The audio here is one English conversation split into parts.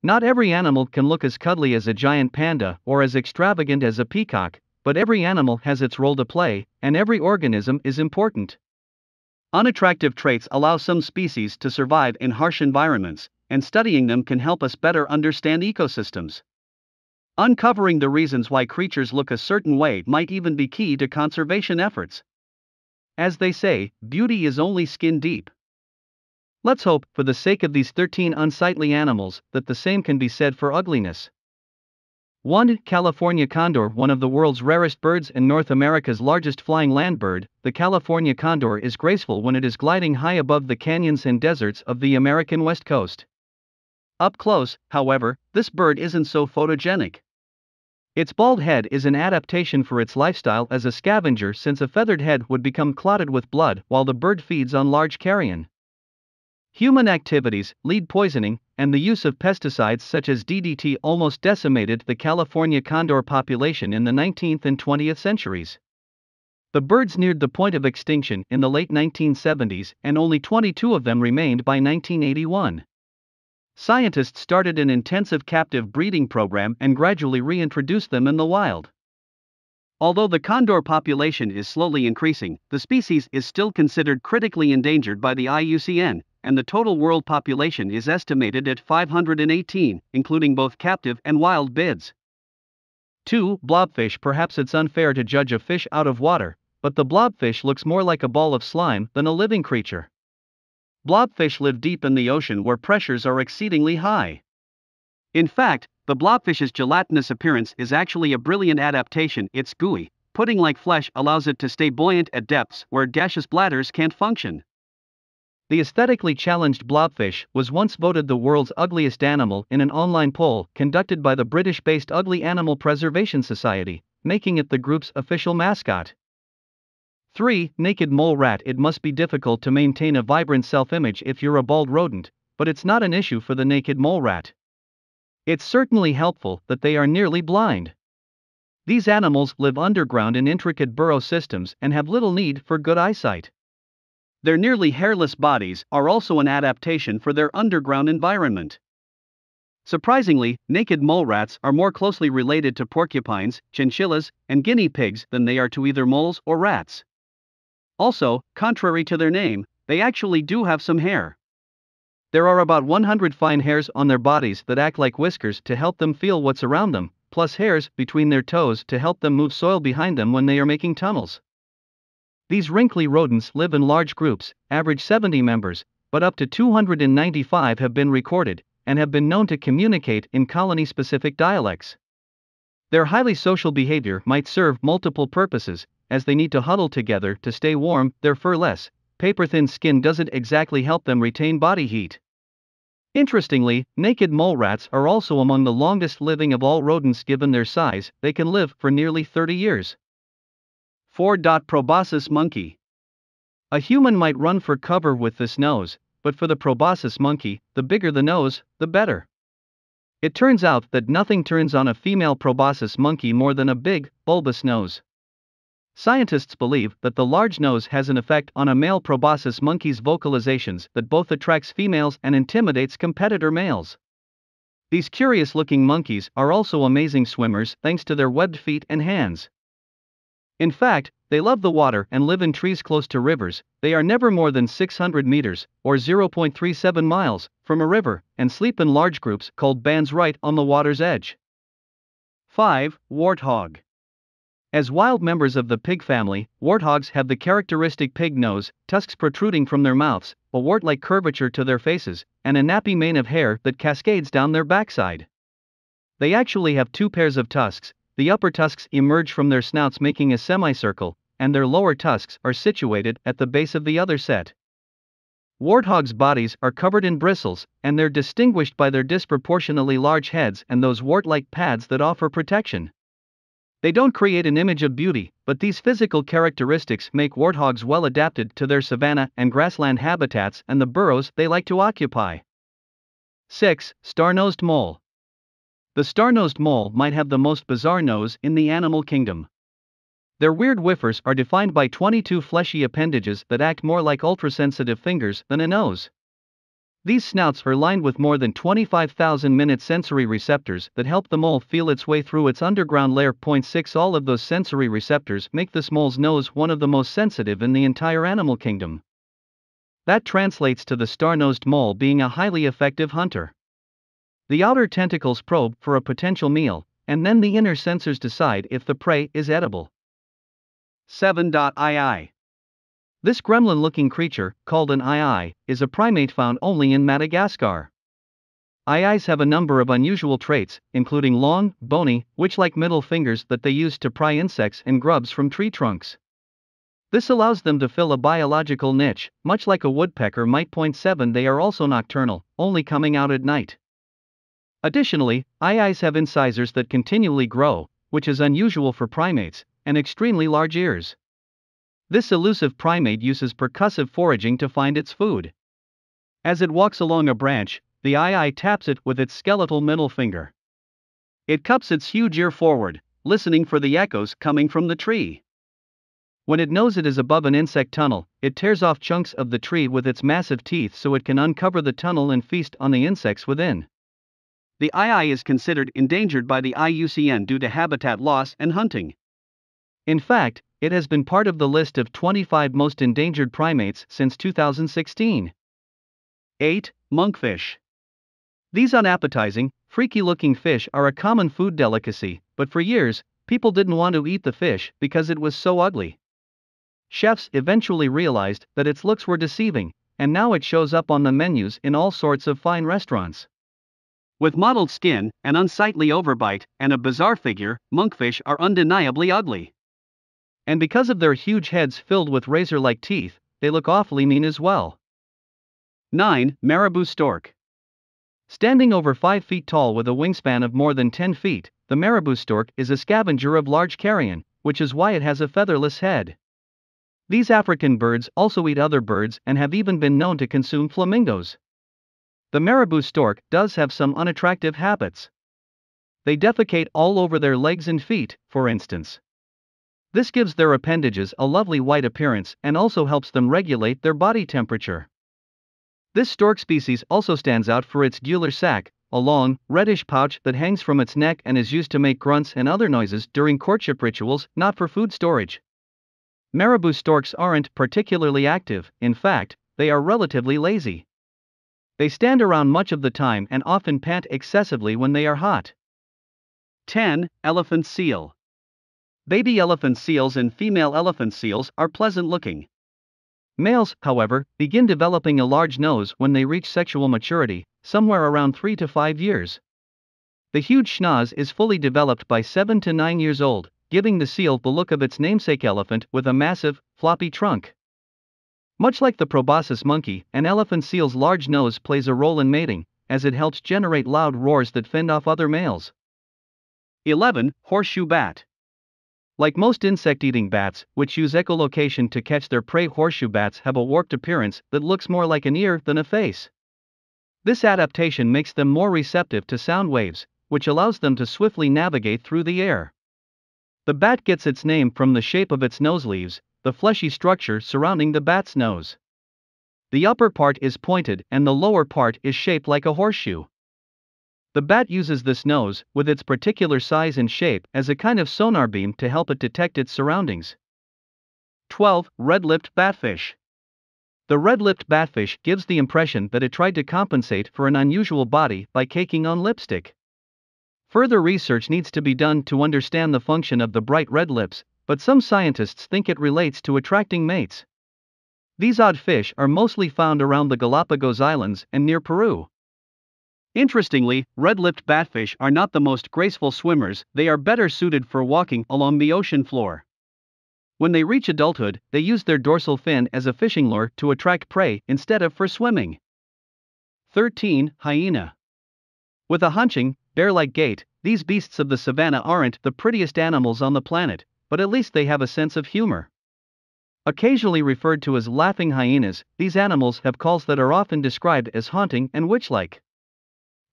Not every animal can look as cuddly as a giant panda or as extravagant as a peacock, but every animal has its role to play, and every organism is important. Unattractive traits allow some species to survive in harsh environments, and studying them can help us better understand ecosystems. Uncovering the reasons why creatures look a certain way might even be key to conservation efforts. As they say, beauty is only skin deep. Let's hope, for the sake of these 13 unsightly animals, that the same can be said for ugliness. 1. California condor. One of the world's rarest birds and North America's largest flying land bird, the California condor is graceful when it is gliding high above the canyons and deserts of the American West Coast. Up close, however, this bird isn't so photogenic. Its bald head is an adaptation for its lifestyle as a scavenger, since a feathered head would become clotted with blood while the bird feeds on large carrion. Human activities, lead poisoning, and the use of pesticides such as DDT almost decimated the California condor population in the 19th and 20th centuries. The birds neared the point of extinction in the late 1970s, and only 22 of them remained by 1981. Scientists started an intensive captive breeding program and gradually reintroduced them in the wild. Although the condor population is slowly increasing, the species is still considered critically endangered by the IUCN, and the total world population is estimated at 518, including both captive and wild bids. 2. Blobfish. Perhaps it's unfair to judge a fish out of water, but the blobfish looks more like a ball of slime than a living creature. Blobfish live deep in the ocean where pressures are exceedingly high. In fact, the blobfish's gelatinous appearance is actually a brilliant adaptation. Its gooey, pudding-like flesh allows it to stay buoyant at depths where gaseous bladders can't function. The aesthetically challenged blobfish was once voted the world's ugliest animal in an online poll conducted by the British-based Ugly Animal Preservation Society, making it the group's official mascot. 3. Naked mole rat. It must be difficult to maintain a vibrant self-image if you're a bald rodent, but it's not an issue for the naked mole rat. It's certainly helpful that they are nearly blind. These animals live underground in intricate burrow systems and have little need for good eyesight. Their nearly hairless bodies are also an adaptation for their underground environment. Surprisingly, naked mole rats are more closely related to porcupines, chinchillas, and guinea pigs than they are to either moles or rats. Also, contrary to their name, they actually do have some hair. There are about 100 fine hairs on their bodies that act like whiskers to help them feel what's around them, plus hairs between their toes to help them move soil behind them when they are making tunnels. These wrinkly rodents live in large groups, average 70 members, but up to 295 have been recorded, and have been known to communicate in colony-specific dialects. Their highly social behavior might serve multiple purposes, as they need to huddle together to stay warm. Their fur-less, paper-thin skin doesn't exactly help them retain body heat. Interestingly, naked mole rats are also among the longest living of all rodents. Given their size, they can live for nearly 30 years. 4. Proboscis monkey. A human might run for cover with this nose, but for the proboscis monkey, the bigger the nose, the better. It turns out that nothing turns on a female proboscis monkey more than a big, bulbous nose. Scientists believe that the large nose has an effect on a male proboscis monkey's vocalizations that both attracts females and intimidates competitor males. These curious-looking monkeys are also amazing swimmers thanks to their webbed feet and hands. In fact, they love the water and live in trees close to rivers. They are never more than 600 meters, or 0.37 miles, from a river, and sleep in large groups called bands right on the water's edge. 5. Warthog. As wild members of the pig family, warthogs have the characteristic pig nose, tusks protruding from their mouths, a wart-like curvature to their faces, and a nappy mane of hair that cascades down their backside. They actually have two pairs of tusks. The upper tusks emerge from their snouts making a semicircle, and their lower tusks are situated at the base of the other set. Warthogs' bodies are covered in bristles, and they're distinguished by their disproportionately large heads and those wart-like pads that offer protection. They don't create an image of beauty, but these physical characteristics make warthogs well adapted to their savanna and grassland habitats and the burrows they like to occupy. 6. Star-nosed mole. The star-nosed mole might have the most bizarre nose in the animal kingdom. Their weird whiffers are defined by 22 fleshy appendages that act more like ultrasensitive fingers than a nose. These snouts are lined with more than 25,000 minute sensory receptors that help the mole feel its way through its underground lair. 6 All of those sensory receptors make this mole's nose one of the most sensitive in the entire animal kingdom. That translates to the star-nosed mole being a highly effective hunter. The outer tentacles probe for a potential meal, and then the inner sensors decide if the prey is edible. 7.ii. This gremlin-looking creature, called an ii, is a primate found only in Madagascar. Iis have a number of unusual traits, including long, bony, witch-like middle fingers that they use to pry insects and grubs from tree trunks. This allows them to fill a biological niche, much like a woodpecker might. 7 They are also nocturnal, only coming out at night. Additionally, iis have incisors that continually grow, which is unusual for primates, and extremely large ears. This elusive primate uses percussive foraging to find its food. As it walks along a branch, the ii taps it with its skeletal middle finger. It cups its huge ear forward, listening for the echoes coming from the tree. When it knows it is above an insect tunnel, it tears off chunks of the tree with its massive teeth so it can uncover the tunnel and feast on the insects within. The ii is considered endangered by the IUCN due to habitat loss and hunting. In fact, it has been part of the list of 25 most endangered primates since 2016. 8. Monkfish. These unappetizing, freaky-looking fish are a common food delicacy, but for years, people didn't want to eat the fish because it was so ugly. Chefs eventually realized that its looks were deceiving, and now it shows up on the menus in all sorts of fine restaurants. With mottled skin, an unsightly overbite, and a bizarre figure, monkfish are undeniably ugly. And because of their huge heads filled with razor-like teeth, they look awfully mean as well. 9. Marabou Stork. Standing over 5 feet tall with a wingspan of more than 10 feet, the marabou stork is a scavenger of large carrion, which is why it has a featherless head. These African birds also eat other birds and have even been known to consume flamingos. The marabou stork does have some unattractive habits. They defecate all over their legs and feet, for instance. This gives their appendages a lovely white appearance and also helps them regulate their body temperature. This stork species also stands out for its gular sac, a long, reddish pouch that hangs from its neck and is used to make grunts and other noises during courtship rituals, not for food storage. Marabou storks aren't particularly active, in fact, they are relatively lazy. They stand around much of the time and often pant excessively when they are hot. 10. Elephant seal. Baby elephant seals and female elephant seals are pleasant looking. Males, however, begin developing a large nose when they reach sexual maturity, somewhere around 3 to 5 years. The huge schnoz is fully developed by 7 to 9 years old, giving the seal the look of its namesake elephant with a massive, floppy trunk. Much like the Proboscis monkey, an elephant seal's large nose plays a role in mating, as it helps generate loud roars that fend off other males. 11. Horseshoe bat. Like most insect-eating bats, which use echolocation to catch their prey, horseshoe bats have a warped appearance that looks more like an ear than a face. This adaptation makes them more receptive to sound waves, which allows them to swiftly navigate through the air. The bat gets its name from the shape of its noseleaves, the fleshy structure surrounding the bat's nose. The upper part is pointed and the lower part is shaped like a horseshoe. The bat uses this nose, with its particular size and shape, as a kind of sonar beam to help it detect its surroundings. 12. Red-lipped batfish. The red-lipped batfish gives the impression that it tried to compensate for an unusual body by caking on lipstick. Further research needs to be done to understand the function of the bright red lips, but some scientists think it relates to attracting mates. These odd fish are mostly found around the Galapagos Islands and near Peru. Interestingly, red-lipped batfish are not the most graceful swimmers, they are better suited for walking along the ocean floor. When they reach adulthood, they use their dorsal fin as a fishing lure to attract prey instead of for swimming. 13. Hyena. With a hunching, bear-like gait, these beasts of the savannah aren't the prettiest animals on the planet, but at least they have a sense of humor. Occasionally referred to as laughing hyenas, these animals have calls that are often described as haunting and witch-like.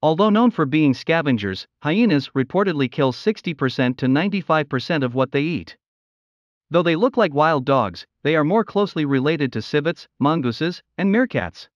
Although known for being scavengers, hyenas reportedly kill 60% to 95% of what they eat. Though they look like wild dogs, they are more closely related to civets, mongooses, and meerkats.